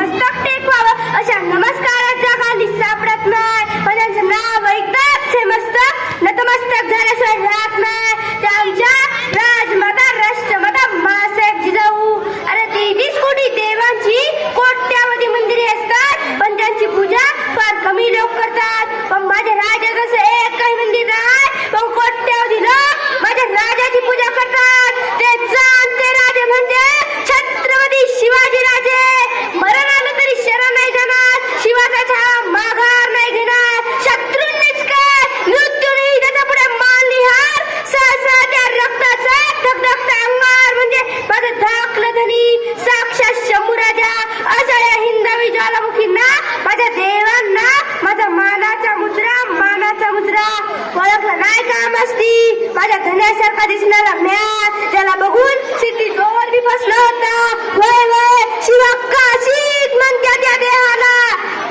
मस्तक टेकवावं अशा नमस्काराच्या खाली सापडत नाही. पण त्यांचं नाव ऐकताच हे मस्तक नतमस्तक झाल्याशिवाय राहत नाही. ते आमच्या राजमाता राष्ट्रमाता मासाहेब जिजाऊ. अरे 33 कोटी देवांची कोट्यावधी मंदिरे असतात पण त्यांची पूजा फार कमी लोक करतात. पण माझ्या राजाचं असं एकही मंदिर नाही पण कोट्यावधी लोक माझ्या राजाची पूजा करतात. ते जाणते राजे म्हणजे छत्रपती शिवाजी राजे. मरण आलं तरी शरण नाही जाणार, शिवाचा छावा माघार नाही घेणार. शत्रूंनीच काय मृत्यूने त्याच्या पुढे मान लिहार. सहसा त्या रक्ताचा धगधगता अंगार म्हणजे माझं धाकलं धनी साक्षात शंभू राजा. अशा या हिंदवी ज्वालामुखींना माझ्या देवांना माझा मानाचा मुजरा ओळखलं नाही का मस्ती. माझ्या धन्यासारखा दिसणारा म्या त्याला बघून सिद्धी जोर बी बसला होता. वय वय शिवा काशीत म्हणत्या त्या देहाला.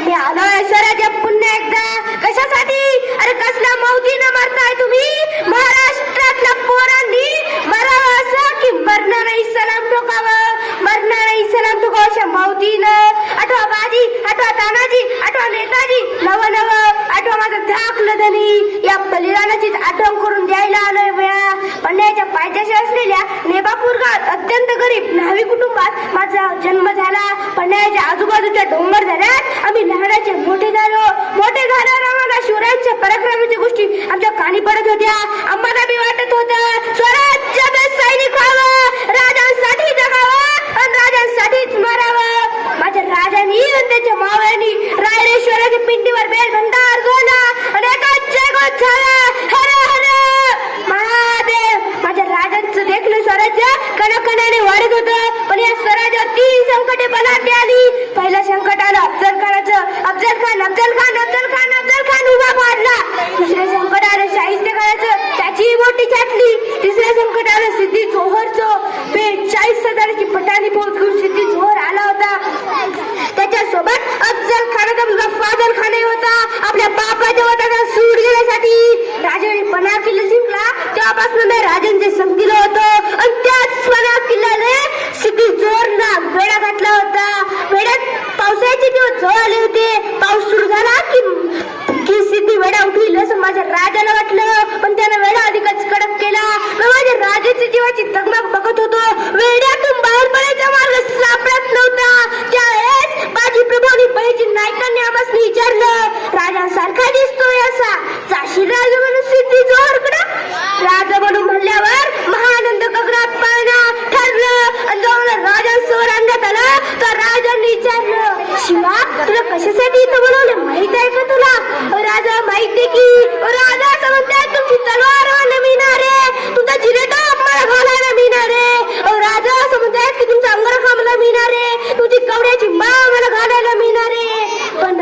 मी आलोय स्वराज्य पुन्हा एकदा. कशासाठी? अरे कसल्या मौतीनं मरताय तुम्ही? महाराष्ट्रातल्या पोरांनी मरावं असं की मरणार नाही सलाम ठोकावं, मरणार नाही सलाम ठोकावं अशा मौतीनं. आठवा बाजी, आठवा तानाजी, आठवा नेताजी, नव नव आठवा माझं धाकलं धनी. या बलिदानाचीच आठवण करून द्यायला आलोय बया. पण्याच्या पायथ्याशी असलेल्या नेबापूर गावात अत्यंत गरीब न्हावी कुटुंबात माझा जन्म झाला. पण्याच्या आजूबाजूच्या डोंगर झाल्यात आम्ही लहानाचे मोठे झालो. मोठे झाल्यावर आम्हाला शिवरायांच्या पराक्रमाच्या गोष्टी आमच्या कानी पडत होत्या. आम्हाला बी वाटत होतं स्वराज्यात सैनिक व्हावं, राजांसाठी जगावं आणि राजांसाठीच मरावं. माझ्या राजांनी आणि त्याच्या मावळ्यांनी रायरेश्वराच्या पिंडीवर बेल भंडार गोला आणि एका जयघोष झाला. हर हर महादेव. माझ्या राजांचं देखलं स्वराज्य कणाकणाने वाढत होतं. पण या स्वराज्यावर 3 संकटे बलाढ्य आली. पहिलं संकट आलं अफजल खानाचं. अफजल खान उभा पाडला. दुसरं संकट आलं शाहिस्ते खानाचं, त्याची मोठी छाटली. तिसरं संकट आलं सिद्धी जोहरचं. 42,000ची पटाणी फौज घेऊन सिद्धी जोहर आला होता. त्याच्यासोबत अफजल खानाचा मुलगा फाजल खानही होता. आपल्या बापाच्या वताचा सूड घेण्यासाठी राजाने पन्हाळ किल्ला जिंकला. तेव्हापासून मी राजांचे संगतीला होतो आणि त्याच पन्हाळ किल्ल्याने सिद्धी जोहरला वेढा घातला होता. वेड्यात पावसाचे दिवस जवळ आले होते. पाऊस सुरू झाला की सिद्धी वेडा उठविल असं माझ्या राजाला वाटलं. पण त्यानं वेडा अधिकच कडक केला. माझ्या राजाची जीवाची तगमग बघत होतो. वेड्यातून बाहेर पडायचा मार्ग सापडत नव्हता. त्यावेळेस बाजी प्रभूनी बहिची नायकांनी आम्हाला विचारलं, राजासारखा दिसतोय असा जाशील राजा म्हणून सिद्धी जोहरकडं? राजा म्हणून म्हणल्यावर महानंद गगनात पाळणं ठरलं आणि जाऊन राजांसमोर आणण्यात आलं. तर राजांनी विचारलं, शिवा तुला कशासाठी इथं बोलवले माहित आहे का तुला? राजा माहिती की. राजा असं म्हणताय तुमची तलवार मला मिळणार आहे, तुमचा जिरेटॉप मला घालायला मिळणार आहे. राजा असं म्हणताय की तुमचा अंगरखा मला मिळणार आहे, तुमची कवड्याची माळ मला घालायला मिळणार आहे. पण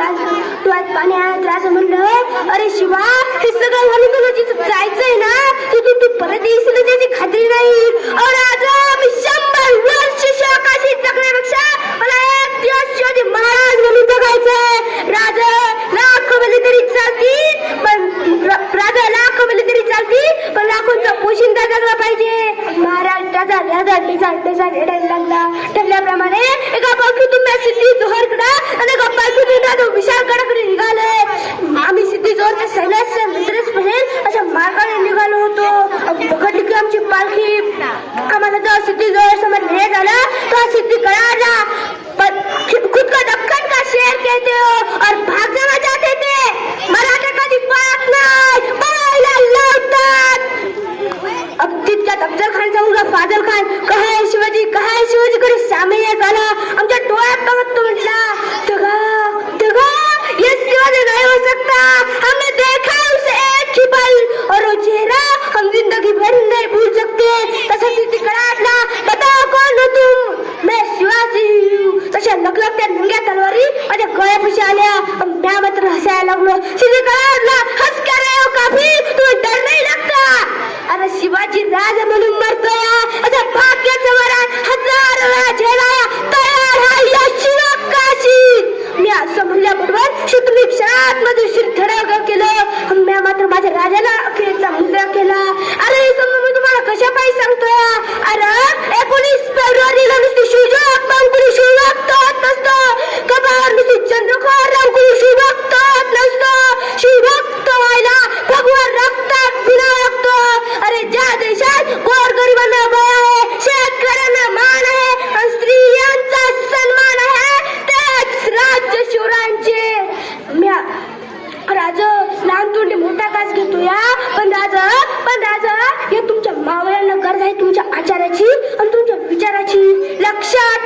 डोळ्यात पाणी आलं. राजा म्हणलं, अरे शिवा हे सगळं घालून तुला जिथं जायचंय ना तू परत येशील त्याची खात्री नाही. राजा मी 100 वर्ष शिवकाशीत जगण्यापेक्षा मला एक दिवस शिवाजी महाराज म्हणून बघायचंय. राजा लाख मिली तरी चालतील पण लाखोंचा पोशिंदा जगला पाहिजे. महाराज राजा लागला. ठरल्याप्रमाणे एका पालखीतून मी सिद्धी जोहरकडं आणि एका पालखीतून विशाळगडाकडे निघाले. आम्ही सिद्धी जोहरच्या सैन्याच्या मित्रच बनेल अशा मार्गाने निघालो होतो. बघितली की आमची पालखी. आम्हाला जेव्हा सिद्धी जोहर समोर नेण्यात आला तेव्हा सिद्धी कळाला खुद का दक्कन का शेर कहते हो और भाग जाना चाहते थे. मराठा कधी पळत नाही, पळायला लावतात. अब तितक्यात अफजल खानचा मुलगा फाजल खान कहाय शिवाजी कडे सामील झाला. आमच्या डोळ्यात बघत तो म्हटला, दगा ये शिवाजी नहीं हो सकता. हमने देखा उसे एक ही पल और वो चेहरा हम जिंदगी भर नहीं भूल सकते. तसा सिद्धी कळाला, बताओ कौन हो तुम? मैं शिवाजी हूँ. तशा लखलखत्या नंग्या तलवारी माझ्या गळ्यापाशी आल्या. मैं मात्र हसायला लागलो. सिद्धी कळाला, हंस क्या रहे हो काफी, तुम्हें डर नहीं लगता? अरे शिवाजी राजा म्हणून मरतोय असा भाग्याचं वरण 1000 वेळा झेलाया तयार आहे या शिवकाशी. मी असं म्हणल्याबरोबर शत्रूने क्षणात मध्ये शिरधडा केलं. मी मात्र माझ्या राजाला अखेरचा मुद्दा केला. अरे समजा मी तुम्हाला कशा पाहिजे सांगतोय. अरे 19 फेब्रुवारीला नुसती शिवजोग नसतो घेतो या. पण राजा हे तुमच्या मावळ्यांना गरज आहे तुमच्या आचाराची आणि तुमच्या विचाराची. लक्षात